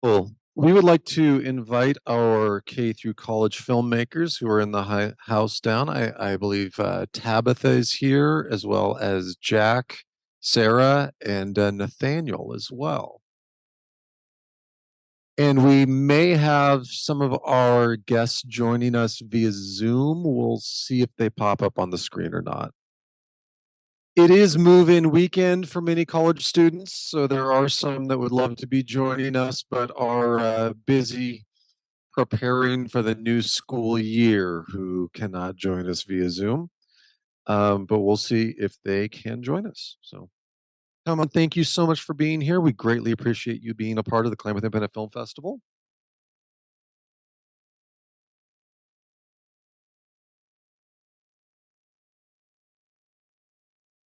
Well, we would like to invite our K through college filmmakers who are in the house down. I believe Tabitha is here, as well as Jack, Sarah, and Nathaniel as well. And we may have some of our guests joining us via Zoom. We'll see if they pop up on the screen or not. It is move-in weekend for many college students, so there are some that would love to be joining us, but are busy preparing for the new school year who cannot join us via Zoom. But we'll see if they can join us. So, Tom, thank you so much for being here. We greatly appreciate you being a part of the Klamath Independent Film Festival.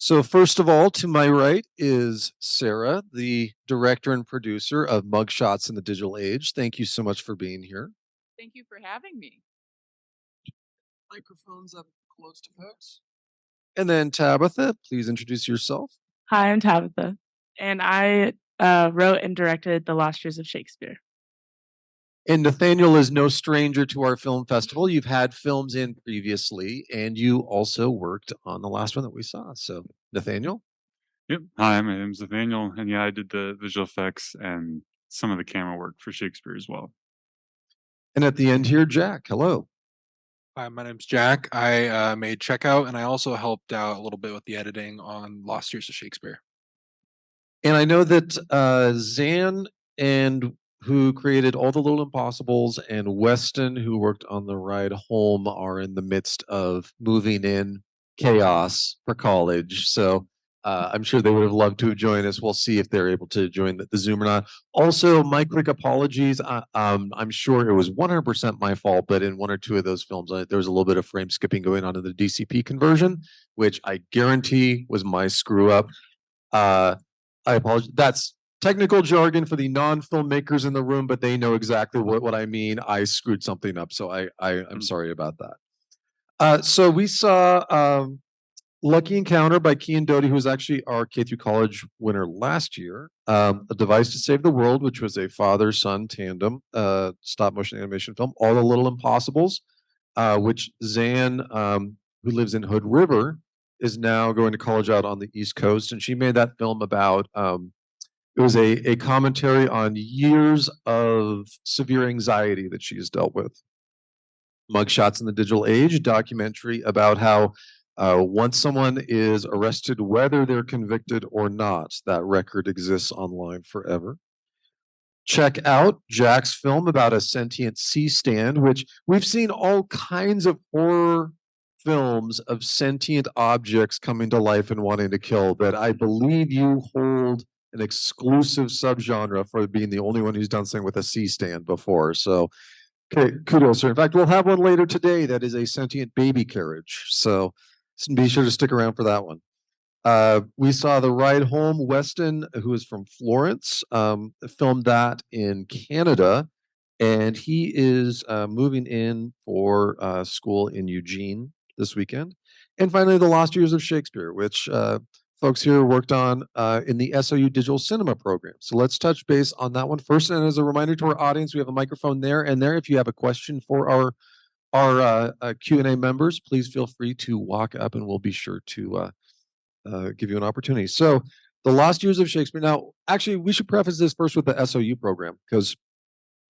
So first of all, to my right is Sarah, the director and producer of Mugshots in the Digital Age. Thank you so much for being here. Thank you for having me. Microphones up close to folks. And then Tabitha, please introduce yourself. Hi, I'm Tabitha, and I wrote and directed The Lost Years of Shakespeare. And Nathaniel is no stranger to our film festival. You've had films in previously, and you also worked on the last one that we saw. So, Nathaniel? Yep. Hi, my name's Nathaniel, and yeah, I did the visual effects and some of the camera work for Shakespeare as well. And at the end here, Jack. Hello. Hi, my name's Jack. I made Checkout, and I also helped out a little bit with the editing on Lost Years of Shakespeare. And I know that Zan and who created All the Little Impossibles and Weston, who worked on the ride home, are in the midst of moving in chaos for college. So I'm sure they would have loved to have joined us. We'll see if they're able to join the Zoom or not. Also, my quick apologies. I'm sure it was 100% my fault, but in one or two of those films, there was a little bit of frame skipping going on in the DCP conversion, which I guarantee was my screw up. I apologize. That's technical jargon for the non-filmmakers in the room, but they know exactly what I mean. I screwed something up, so I'm sorry about that. So we saw Lucky Encounter by Key and Doty, who was actually our K through college winner last year. A Device to Save the World, which was a father-son tandem stop motion animation film. All the Little Impossibles, which Zan, who lives in Hood River, is now going to college out on the East Coast, and she made that film about it was a commentary on years of severe anxiety that she has dealt with. Mugshots in the Digital Age, a documentary about how once someone is arrested, whether they're convicted or not, that record exists online forever. Check out Jack's film about a sentient sea stand, which we've seen all kinds of horror films of sentient objects coming to life and wanting to kill, but I believe you hold an exclusive subgenre for being the only one who's done something with a C stand before. So, okay, kudos, sir. In fact, we'll have one later today that is a sentient baby carriage. So, be sure to stick around for that one. We saw The Ride Home. Weston, who is from Florence, filmed that in Canada, and he is moving in for school in Eugene this weekend. And finally, The Lost Years of Shakespeare, which folks here worked on in the SOU Digital Cinema program. So let's touch base on that one first. And as a reminder to our audience, we have a microphone there and there. If you have a question for our Q&A members, please feel free to walk up and we'll be sure to give you an opportunity. So The Lost Years of Shakespeare. Now, actually, we should preface this first with the SOU program, because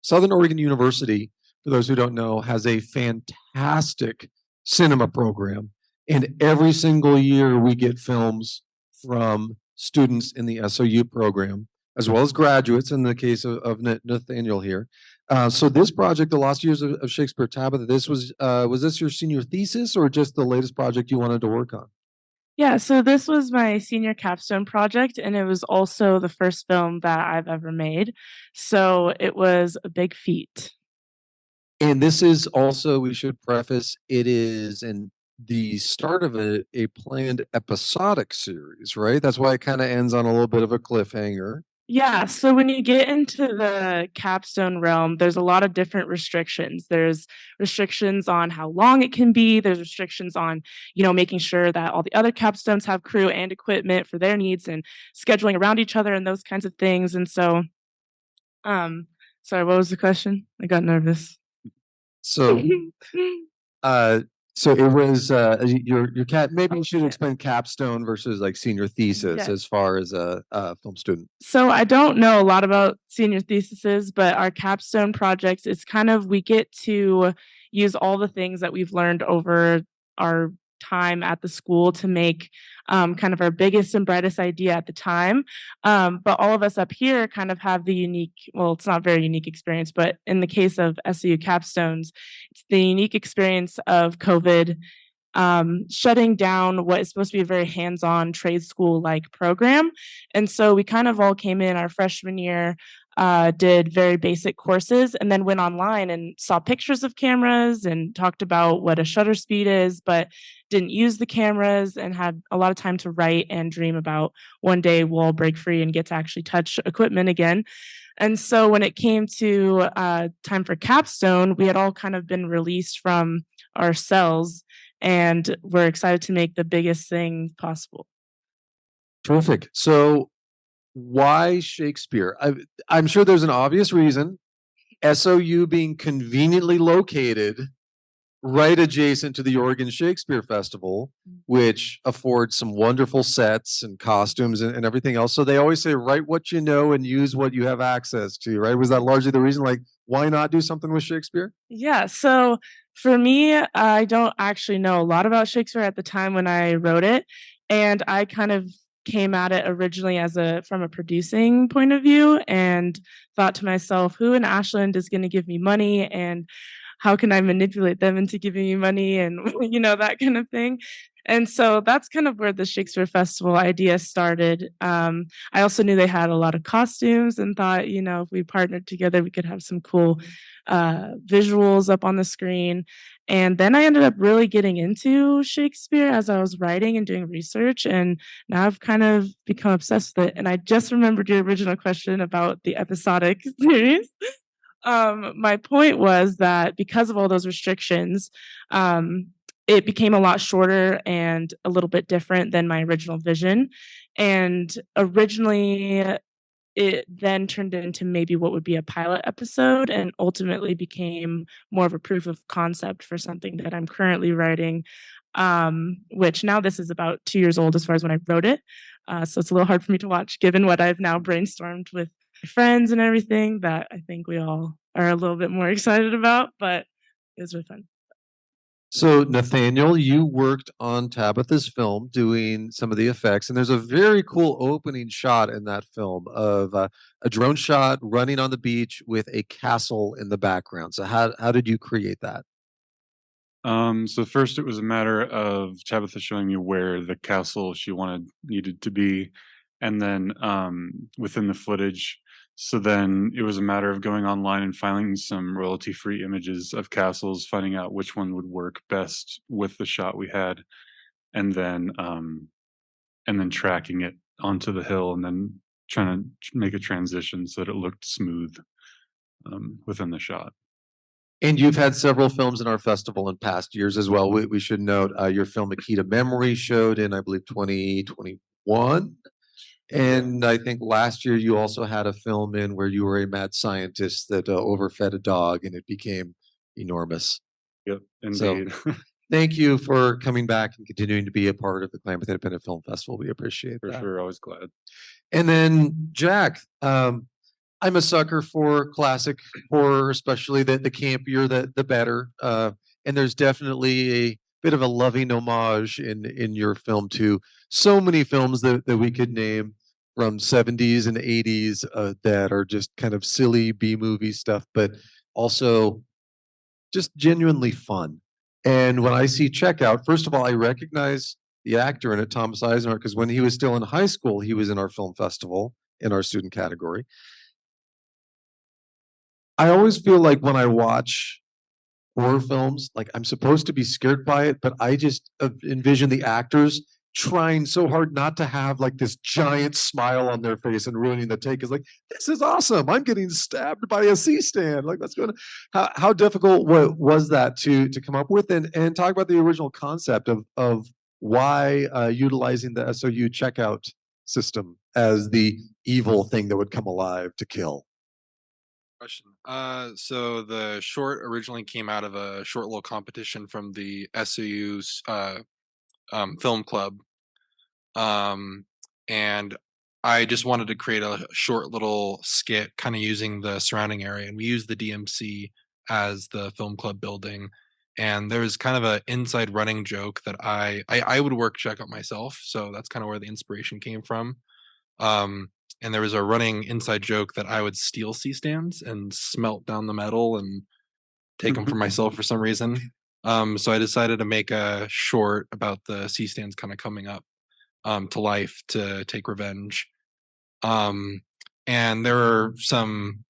Southern Oregon University, for those who don't know, has a fantastic cinema program. And every single year we get films from students in the SOU program, as well as graduates in the case of Nathaniel here. So this project, The Lost Years of Shakespeare, Tabitha, this was this your senior thesis or just the latest project you wanted to work on? Yeah, so this was my senior capstone project, and it was also the first film that I've ever made. So it was a big feat. And this is also, we should preface, it is the start of a planned episodic series, right? That's why it kind of ends on a little bit of a cliffhanger. Yeah, so when you get into the capstone realm, there's a lot of different restrictions. There's restrictions on how long it can be. There's restrictions on, making sure that all the other capstones have crew and equipment for their needs and scheduling around each other and those kinds of things. And so Sorry, what was the question? I got nervous. So, uh, so it was your cat. Maybe you should Yeah. explain capstone versus like senior thesis Yeah. as far as a film student. So I don't know a lot about senior theses, but our capstone projects, it's kind of we get to use all the things that we've learned over our time at the school to make kind of our biggest and brightest idea at the time. But all of us up here kind of have the unique, well, it's not very unique experience, but in the case of SAU capstones, it's the unique experience of COVID shutting down what is supposed to be a very hands-on trade school like program. And so we kind of all came in our freshman year, did very basic courses, and then went online and saw pictures of cameras and talked about what a shutter speed is, but didn't use the cameras and had a lot of time to write and dream about one day we'll all break free and get to actually touch equipment again. And so when it came to time for capstone, we had all kind of been released from our cells and we're excited to make the biggest thing possible. Terrific. So, why Shakespeare? I'm sure there's an obvious reason. SOU being conveniently located right adjacent to the Oregon Shakespeare Festival, which affords some wonderful sets and costumes and everything else. So they always say, write what you know and use what you have access to, right? Was that largely the reason? Like, why not do something with Shakespeare? Yeah, so for me, I don't actually know a lot about Shakespeare at the time when I wrote it, and I kind of came at it originally as from a producing point of view and thought to myself, who in Ashland is going to give me money and how can I manipulate them into giving me money and that kind of thing. And so that's kind of where the Shakespeare Festival idea started. I also knew they had a lot of costumes and thought, if we partnered together, we could have some cool visuals up on the screen. And then I ended up really getting into Shakespeare as I was writing and doing research. And now I've kind of become obsessed with it. And I just remembered your original question about the episodic series. My point was that because of all those restrictions, it became a lot shorter and a little bit different than my original vision. And originally, it then turned into maybe what would be a pilot episode and ultimately became more of a proof of concept for something that I'm currently writing, which now this is about 2 years old as far as when I wrote it. So it's a little hard for me to watch given what I've now brainstormed with my friends and everything that I think we all are a little bit more excited about, but it was really fun. So, Nathaniel, you worked on Tabitha's film doing some of the effects, and there's a very cool opening shot in that film of a drone shot running on the beach with a castle in the background. So, how did you create that? So first it was a matter of Tabitha showing me where the castle she needed to be, and then within the footage. So then it was a matter of going online and finding some royalty-free images of castles, finding out which one would work best with the shot we had, and then tracking it onto the hill, and then trying to make a transition so that it looked smooth within the shot. And you've had several films in our festival in past years as well. We should note your film, A Key to Memory, showed in, I believe, 2021. And I think last year you also had a film in where you were a mad scientist that overfed a dog and it became enormous. Yep, So indeed. thank you for coming back and continuing to be a part of the Klamath Independent Film Festival. We appreciate For that. sure, always glad. And then Jack, I'm a sucker for classic horror, especially the campier, the better. And there's definitely a bit of a loving homage in your film to so many films that we could name from 70s and 80s that are just kind of silly B-movie stuff, but also just genuinely fun. And when I see Checkout, first of all, I recognize the actor in it, Thomas Eisenhart, because when he was still in high school, he was in our film festival in our student category. I always feel like when I watch horror films, like I'm supposed to be scared by it, but I just envision the actors trying so hard not to have like this giant smile on their face and ruining the take. Is like, this is awesome. I'm getting stabbed by a C-stand. Like, that's going to, how difficult was that to come up with, and talk about the original concept of why utilizing the SOU checkout system as the evil thing that would come alive to kill. Question. So the short originally came out of a short little competition from the SAU's film club. Um, and I just wanted to create a short little skit kind of using the surrounding area. And we used the DMC as the film club building. And there was kind of an inside running joke that I would work check out myself. So that's kind of where the inspiration came from. And there was a running inside joke that I would steal C stands and smelt down the metal and take them for myself for some reason. So I decided to make a short about the C stands kind of coming up to life to take revenge. Um, and there are some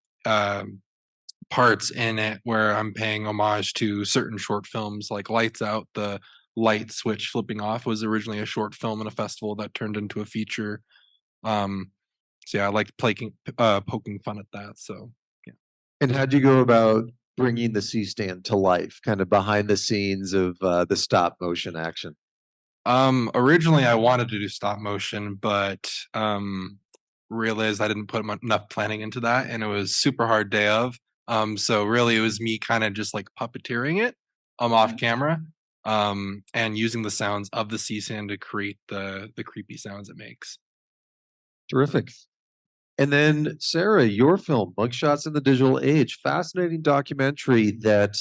parts in it where I'm paying homage to certain short films, like Lights Out. The light switch flipping off was originally a short film in a festival that turned into a feature. Um, so yeah, I like poking fun at that. So yeah. And how'd you go about bringing the C stand to life, kind of behind the scenes of the stop motion action? Originally I wanted to do stop motion, but realized I didn't put enough planning into that, and it was super hard day of. So really it was me kind of just like puppeteering it off camera, and using the sounds of the C sand to create the creepy sounds it makes. Terrific. And then, Sarah, your film, Mugshots in the Digital Age, fascinating documentary that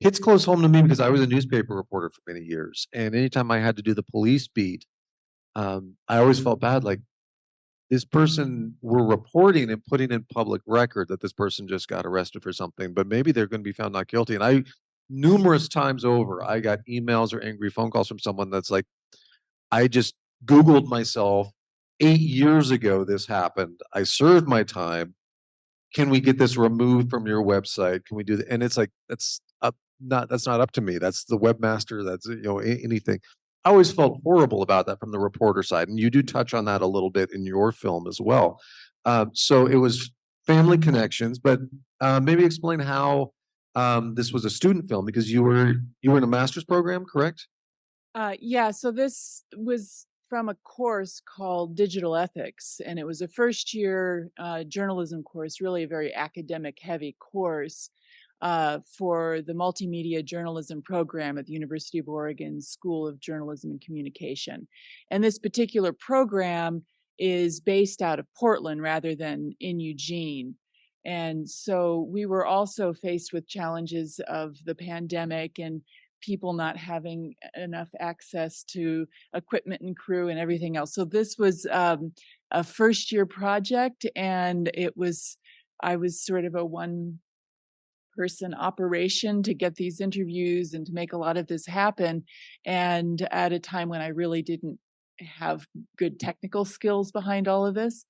hits close home to me because I was a newspaper reporter for many years. And anytime I had to do the police beat, I always felt bad. Like, this person, we're reporting and putting in public record that this person just got arrested for something, but maybe they're going to be found not guilty. And numerous times over, I got emails or angry phone calls from someone that's like, I just Googled myself 8 years ago. This happened. I served my time. Can we get this removed from your website? Can we do that? And it's like, that's not up to me. That's the webmaster. That's, anything. I always felt horrible about that from the reporter side. And you do touch on that a little bit in your film as well. So it was family connections, but maybe explain how this was a student film, because you were in a master's program, correct? Yeah, so this was from a course called Digital Ethics, and it was a first year journalism course, really a very academic heavy course for the multimedia journalism program at the University of Oregon School of Journalism and Communication. And this particular program is based out of Portland rather than in Eugene. And so we were also faced with challenges of the pandemic and people not having enough access to equipment and crew and everything else. So this was a first year project, and I was sort of a one person operation to get these interviews and to make a lot of this happen. And at a time when I really didn't have good technical skills behind all of this.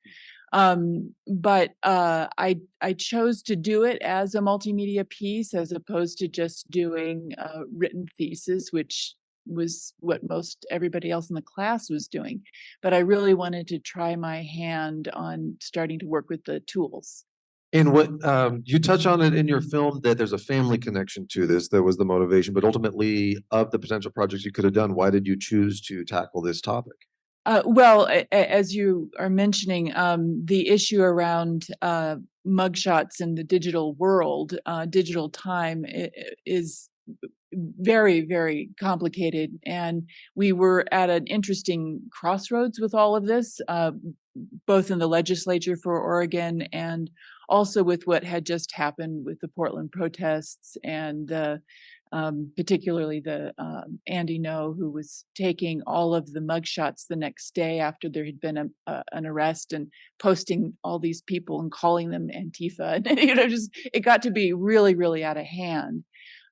But I chose to do it as a multimedia piece as opposed to just doing a written thesis, which was what most everybody else in the class was doing. But I really wanted to try my hand on starting to work with the tools. And what you touch on it in your film, that there's a family connection to this. That was the motivation, but ultimately, of the potential projects you could have done, why did you choose to tackle this topic? Well, as you are mentioning, the issue around mugshots in the digital world, digital time is very, very complicated. And we were at an interesting crossroads with all of this, both in the legislature for Oregon and also with what had just happened with the Portland protests and particularly the Andy Ngo, who was taking all of the mugshots the next day after there had been an arrest and posting all these people and calling them Antifa. And just it got to be really, really out of hand.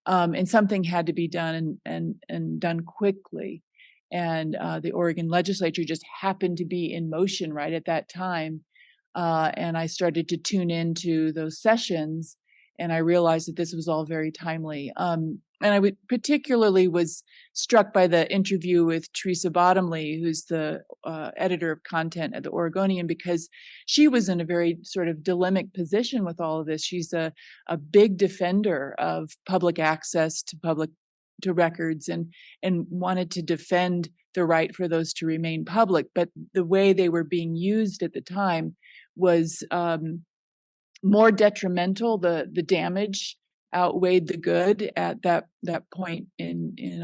And something had to be done and done quickly. And the Oregon legislature just happened to be in motion right at that time. And I started to tune into those sessions, and I realized that this was all very timely. And I particularly was struck by the interview with Teresa Bottomley, who's the editor of content at the Oregonian, because she was in a very sort of dilemmic position with all of this. She's a big defender of public access to records and wanted to defend the right for those to remain public. But the way they were being used at the time was more detrimental. The damage outweighed the good at that point in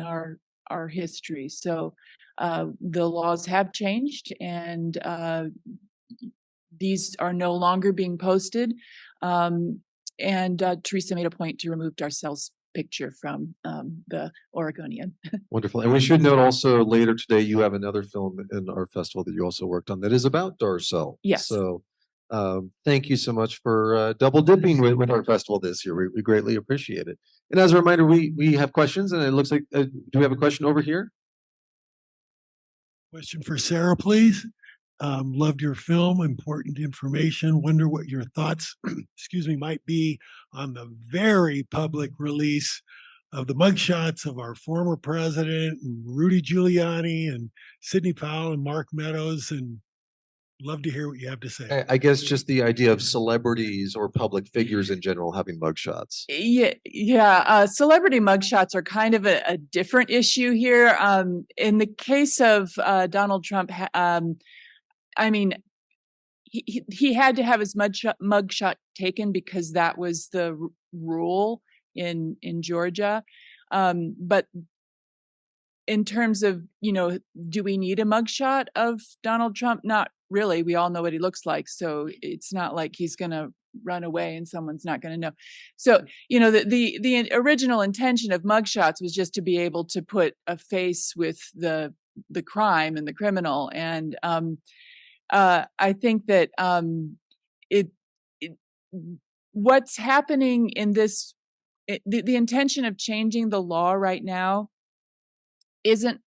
our history. So the laws have changed, and these are no longer being posted. And Teresa made a point to remove Darcel's picture from the Oregonian. Wonderful. And we should note also later today, you have another film in our festival that you also worked on that is about Darcel. Yes. So thank you so much for double dipping with our festival this year. We greatly appreciate it. And as a reminder, we have questions, and it looks like, do we have a question over here? Question for Sarah, please. Loved your film, important information. Wonder what your thoughts, excuse me, might be on the very public release of the mugshots of our former president and Rudy Giuliani and Sidney Powell and Mark Meadows, and love to hear what you have to say. I guess just the idea of celebrities or public figures in general having mugshots. Yeah. Celebrity mugshots are kind of a different issue here. In the case of Donald Trump, I mean, he had to have his mugshot taken because that was the rule in Georgia. But in terms of, do we need a mugshot of Donald Trump? Not really. We all know what he looks like. So it's not like he's going to run away and someone's not going to know. So, the original intention of mugshots was just to be able to put a face with the crime and the criminal. And I think that what's happening in this, the intention of changing the law right now isn't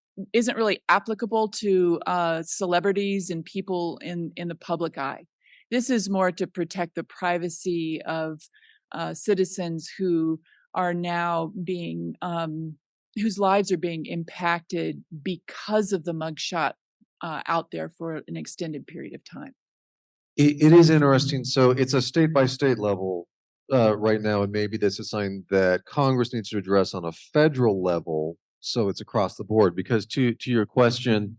really applicable to celebrities and people in the public eye. This is more to protect the privacy of citizens who are now being whose lives are being impacted because of the mugshot out there for an extended period of time. It is interesting. So it's a state by state level right now, and maybe this is something that Congress needs to address on a federal level. So it's across the board. Because to your question,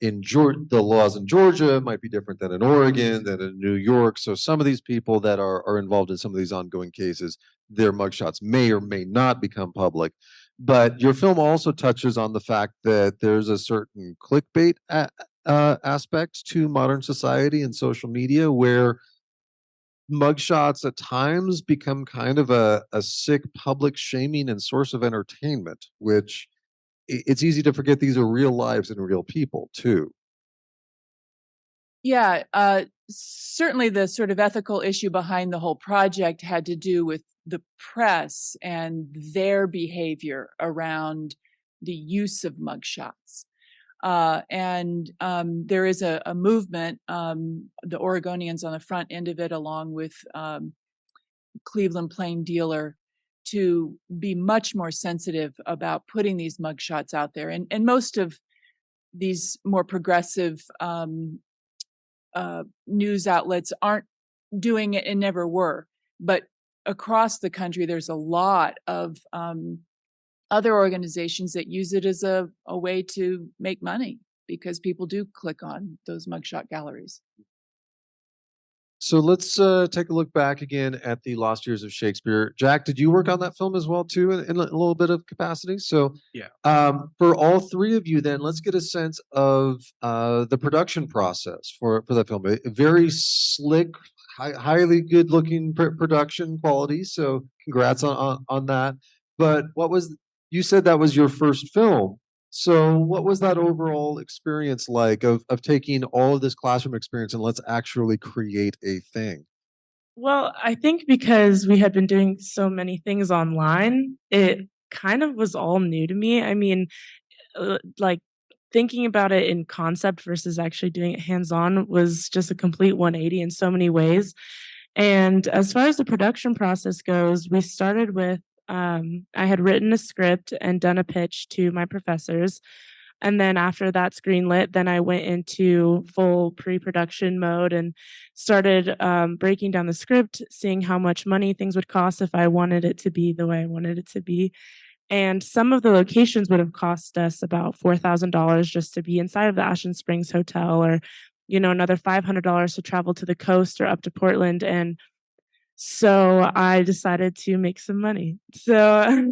in Georgia, the laws in Georgia might be different than in Oregon, than in New York. So some of these people that are involved in some of these ongoing cases, their mugshots may or may not become public. But your film also touches on the fact that there's a certain clickbait aspect to modern society and social media, where mugshots at times become kind of a sick public shaming and source of entertainment, which it's easy to forget these are real lives and real people too. Yeah, certainly the sort of ethical issue behind the whole project had to do with the press and their behavior around the use of mugshots. And there is a movement, the Oregonians on the front end of it, along with Cleveland Plain Dealer, to be much more sensitive about putting these mugshots out there. And most of these more progressive news outlets aren't doing it and never were. But across the country, there's a lot of other organizations that use it as a way to make money, because people do click on those mugshot galleries. So let's take a look back again at the Lost Years of Shakespeare. Jack, did you work on that film as well too, in a little bit of capacity? So Yeah. For all three of you, then let's get a sense of the production process for that film. A very slick, highly good-looking production quality. So congrats on that. But you said that was your first film. So what was that overall experience like of taking all of this classroom experience and let's actually create a thing? Well, I think because we had been doing so many things online, it kind of was all new to me. I mean, like thinking about it in concept versus actually doing it hands-on was just a complete 180 in so many ways. And as far as the production process goes, we started with I had written a script and done a pitch to my professors. And then after that's greenlit, then I went into full pre-production mode and started breaking down the script, seeing how much money things would cost if I wanted it to be the way I wanted it to be. And some of the locations would have cost us about $4,000 just to be inside of the Ashen Springs Hotel, or, another $500 to travel to the coast or up to Portland. And So I decided to make some money. So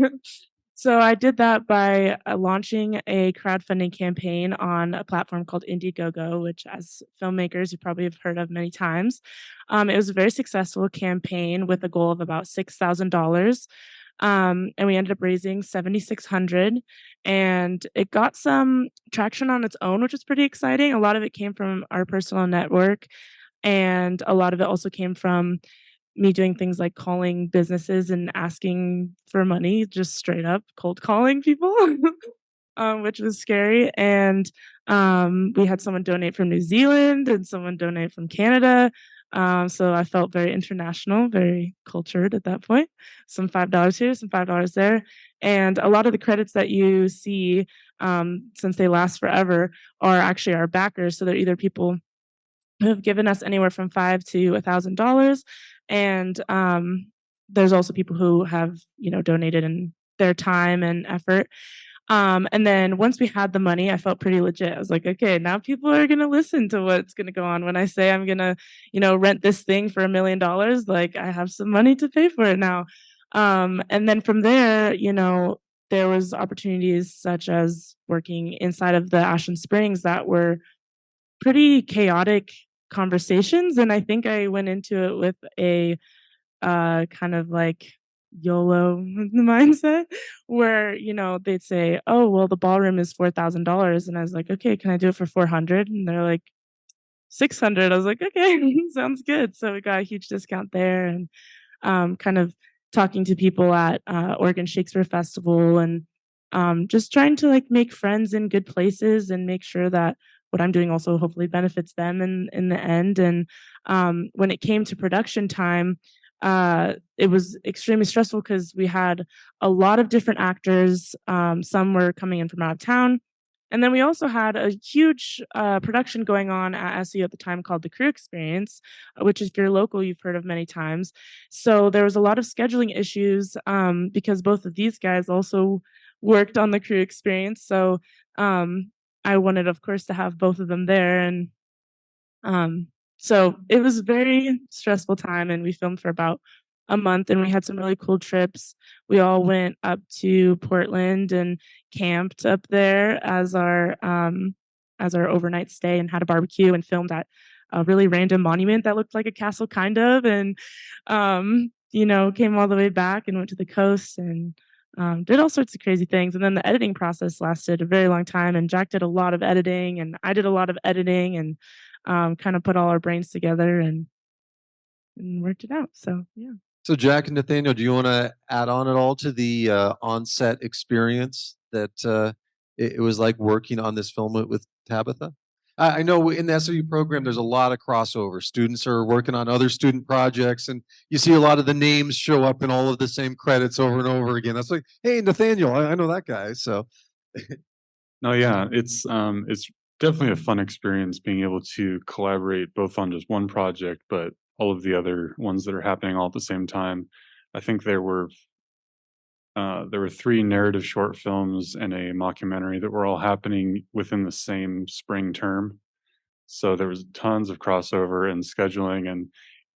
so I did that by launching a crowdfunding campaign on a platform called Indiegogo, which, as filmmakers, you probably have heard of many times. It was a very successful campaign with a goal of about $6,000. And we ended up raising 7,600, and it got some traction on its own, which is pretty exciting. A lot of it came from our personal network, and a lot of it also came from me doing things like calling businesses and asking for money, just straight up cold calling people, which was scary. And we had someone donate from New Zealand and someone donate from Canada. So I felt very international, very cultured at that point. Some $5 here, some $5 there. And a lot of the credits that you see, since they last forever, are actually our backers. So they're either people who have given us anywhere from $5 to $1,000, and there's also people who have, donated in their time and effort. And then once we had the money, I felt pretty legit. I was like, okay, now people are gonna listen to what's gonna go on. When I say I'm gonna, rent this thing for $1 million, like I have some money to pay for it now. And then from there, there was opportunities such as working inside of the Ashen Springs that were pretty chaotic conversations, and I think I went into it with a, kind of like YOLO mindset where, they'd say, "Oh, well, the ballroom is $4,000," and I was like, "Okay, can I do it for 400?" And they're like, 600. I was like, "Okay, sounds good." So we got a huge discount there, and kind of talking to people at Oregon Shakespeare Festival, and just trying to like make friends in good places and make sure that what I'm doing also hopefully benefits them in the end. And when it came to production time, it was extremely stressful because we had a lot of different actors. Some were coming in from out of town. And then we also had a huge production going on at SU at the time called the Crew Experience, which, if you're local, you've heard of many times. So there was a lot of scheduling issues, because both of these guys also worked on the Crew Experience. So I wanted, of course, to have both of them there. And so it was a very stressful time, and we filmed for about a month, and we had some really cool trips. We all went up to Portland and camped up there as our overnight stay, and had a barbecue and filmed at a really random monument that looked like a castle kind of, and came all the way back and went to the coast and did all sorts of crazy things. And then the editing process lasted a very long time, and Jack did a lot of editing and I did a lot of editing, and kind of put all our brains together and worked it out. So yeah. So, Jack and Nathaniel, do you want to add on at all to the on-set experience that it was like working on this film with Tabitha? I know in the SOU program, there's a lot of crossover. Students are working on other student projects, and you see a lot of the names show up in all of the same credits over and over again. That's like, hey, Nathaniel, I know that guy. So, No, yeah, it's definitely a fun experience being able to collaborate both on just one project, but all of the other ones that are happening all at the same time. I think there were three narrative short films and a mockumentary that were all happening within the same spring term. So there was tons of crossover and scheduling, and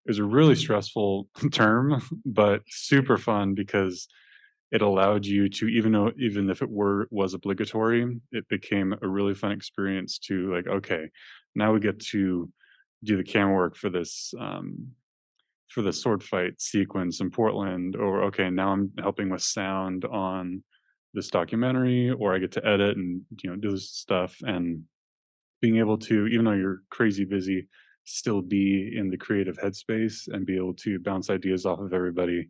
it was a really stressful term, but super fun because it allowed you to, even if it was obligatory, it became a really fun experience to, like, okay, now we get to do the camera work for the sword fight sequence in Portland, or okay, now I'm helping with sound on this documentary, or I get to edit and do this stuff. And being able to, even though you're crazy busy, still be in the creative headspace and be able to bounce ideas off of everybody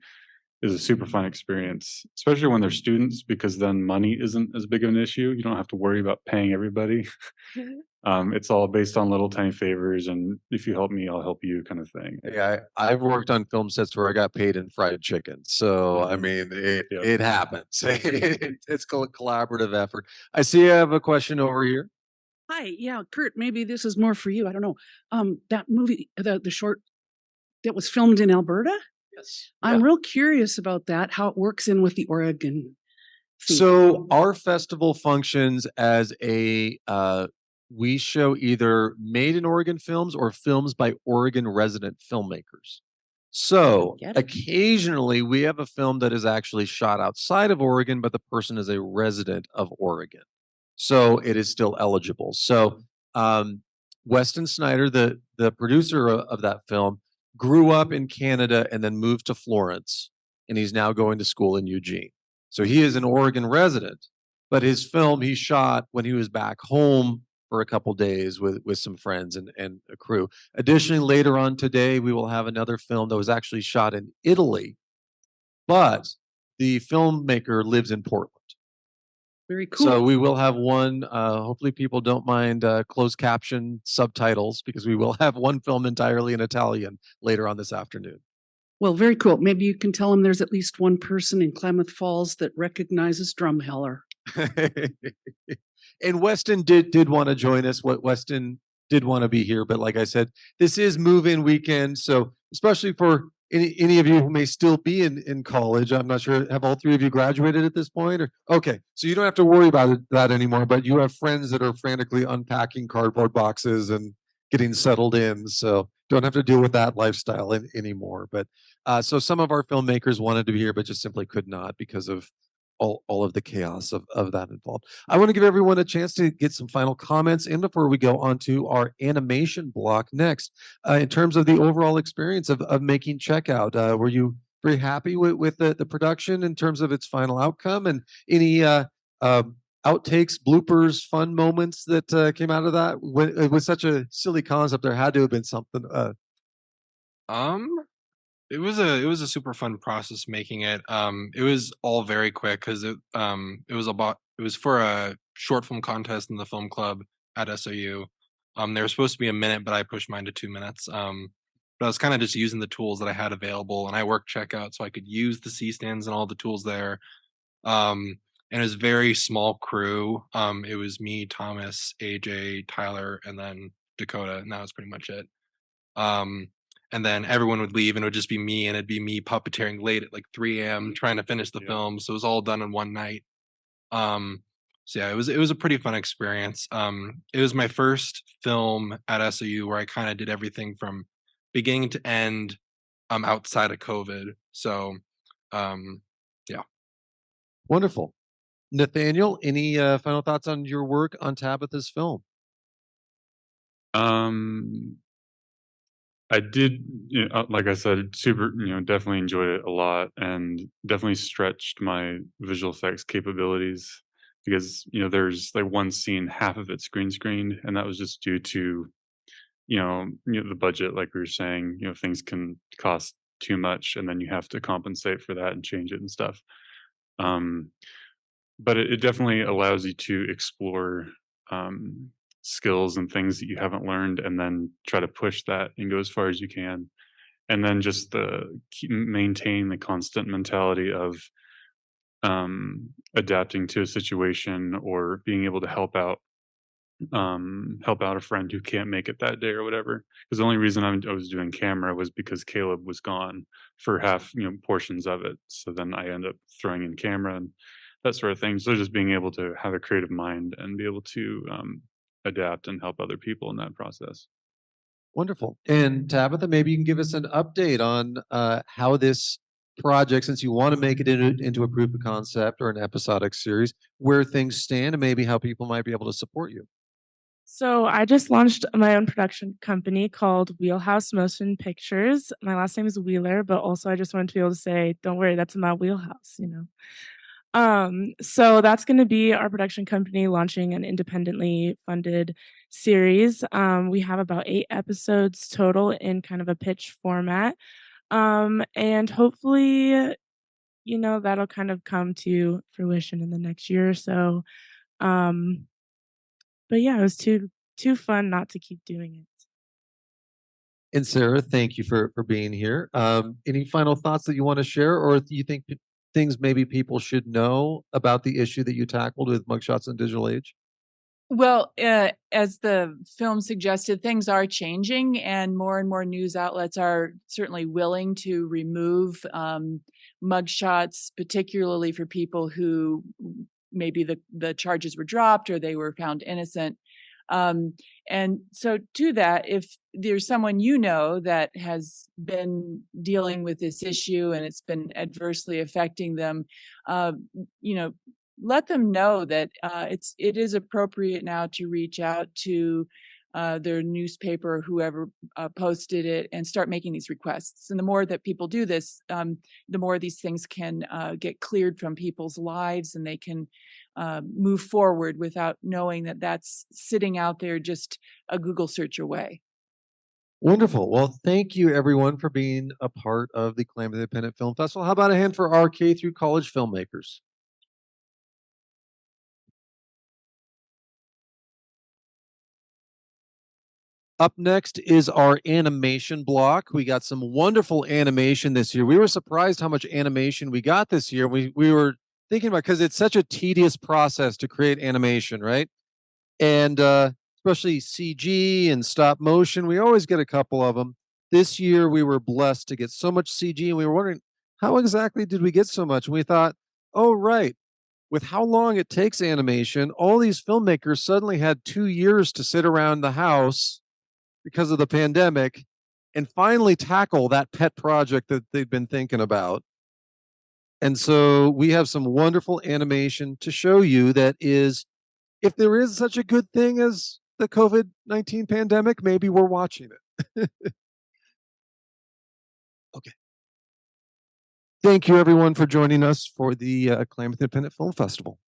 is a super fun experience, especially when they're students, because then money isn't as big of an issue. You don't have to worry about paying everybody. It's all based on little tiny favors, and if you help me, I'll help you, kind of thing. yeah, I've worked on film sets where I got paid in fried chicken. So, I mean, it happens. It's a collaborative effort. I see I have a question over here. Hi, yeah, Kurt, maybe this is more for you. I don't know. That movie, the short that was filmed in Alberta? Yes. I'm real curious about that, how it works in with the Oregon theme. So our festival functions as we show either made in Oregon films or films by Oregon resident filmmakers. So Get it. occasionally we have a film that is actually shot outside of Oregon, but the person is a resident of Oregon. So it is still eligible. So Weston Snyder, the producer of that film, grew up in Canada and then moved to Florence, and he's now going to school in Eugene. So he is an Oregon resident, but his film he shot when he was back home for a couple days with some friends and a crew. Additionally, later on today, we will have another film that was actually shot in Italy, but the filmmaker lives in Portland. Very cool. So we will have one. Hopefully, people don't mind closed caption subtitles because we will have one film entirely in Italian later on this afternoon. Well, very cool. Maybe you can tell them there's at least one person in Klamath Falls that recognizes Drumheller. And Weston did want to join us. What Weston did want to be here, but like I said, this is move-in weekend, so especially for any of you who may still be in college, I'm not sure. Have all three of you graduated at this point? Or okay, so you don't have to worry about that anymore. But you have friends that are frantically unpacking cardboard boxes and getting settled in, so don't have to deal with that lifestyle anymore. But so some of our filmmakers wanted to be here, but just simply could not because of all of the chaos of that involved. I want to give everyone a chance to get some final comments in before we go on to our animation block next. In terms of the overall experience of making Checkout, were you very happy with the production in terms of its final outcome, and any outtakes, bloopers, fun moments that came out of that? It was such a silly concept, there had to have been something. It was a super fun process making it. It was all very quick because it was for a short film contest in the film club at SOU. They were supposed to be a minute, but I pushed mine to 2 minutes. But I was kind of just using the tools that I had available, and I worked Checkout so I could use the C stands and all the tools there. And it was very small crew. It was me, Thomas, AJ, Tyler, and then Dakota, and that was pretty much it. And then everyone would leave and it would just be me, and it'd be me puppeteering late at like 3 a.m. trying to finish the film. So it was all done in one night. So yeah, it was a pretty fun experience. It was my first film at SOU where I kind of did everything from beginning to end outside of COVID. So yeah. Wonderful. Nathaniel, any final thoughts on your work on Tabitha's film? I did, like I said, super, definitely enjoyed it a lot and definitely stretched my visual effects capabilities because, there's like one scene, half of it screened, and that was just due to, the budget, like we were saying, things can cost too much and then you have to compensate for that and change it and stuff. Um, but it definitely allows you to explore skills and things that you haven't learned and then try to push that and go as far as you can, and then just maintain the constant mentality of adapting to a situation or being able to help out a friend who can't make it that day or whatever, because the only reason I was doing camera was because Caleb was gone for half, portions of it, so then I end up throwing in camera and that sort of thing. So just being able to have a creative mind and be able to adapt and help other people in that process. Wonderful. And Tabitha, maybe you can give us an update on how this project, since you want to make it into a proof of concept or an episodic series, where things stand and maybe how people might be able to support you. So I just launched my own production company called Wheelhouse Motion Pictures. My last name is Wheeler, but also I just wanted to be able to say, don't worry, that's in my wheelhouse. So that's going to be our production company launching an independently funded series. We have about 8 episodes total in kind of a pitch format. And hopefully, that'll kind of come to fruition in the next year or so. But yeah, it was too fun not to keep doing it. And Sarah, thank you for being here. Any final thoughts that you want to share, or do you think things maybe people should know about the issue that you tackled with mugshots in digital age? Well, as the film suggested, things are changing, and more news outlets are certainly willing to remove mugshots, particularly for people who maybe the charges were dropped or they were found innocent. And so to that, if there's someone you know that has been dealing with this issue and it's been adversely affecting them, you know, let them know that it is appropriate now to reach out to their newspaper or whoever posted it and start making these requests. And the more that people do this, the more these things can get cleared from people's lives, and they can move forward without knowing that that's sitting out there just a Google search away. Wonderful. Well, thank you everyone for being a part of the Klamath Independent Film Festival. How about a hand for our K through college filmmakers? Up next is our animation block. We got some wonderful animation this year. We were surprised how much animation we got this year. We were thinking about, because it's such a tedious process to create animation, right? And especially CG and stop motion. We always get a couple of them. This year we were blessed to get so much CG, and we were wondering, how exactly did we get so much? And we thought, oh, right. With how long it takes animation, all these filmmakers suddenly had 2 years to sit around the house because of the pandemic and finally tackle that pet project that they've been thinking about. And so we have some wonderful animation to show you that is, if there is such a good thing as the COVID-19 pandemic, maybe we're watching it. Okay. Thank you everyone for joining us for the Klamath Independent Film Festival.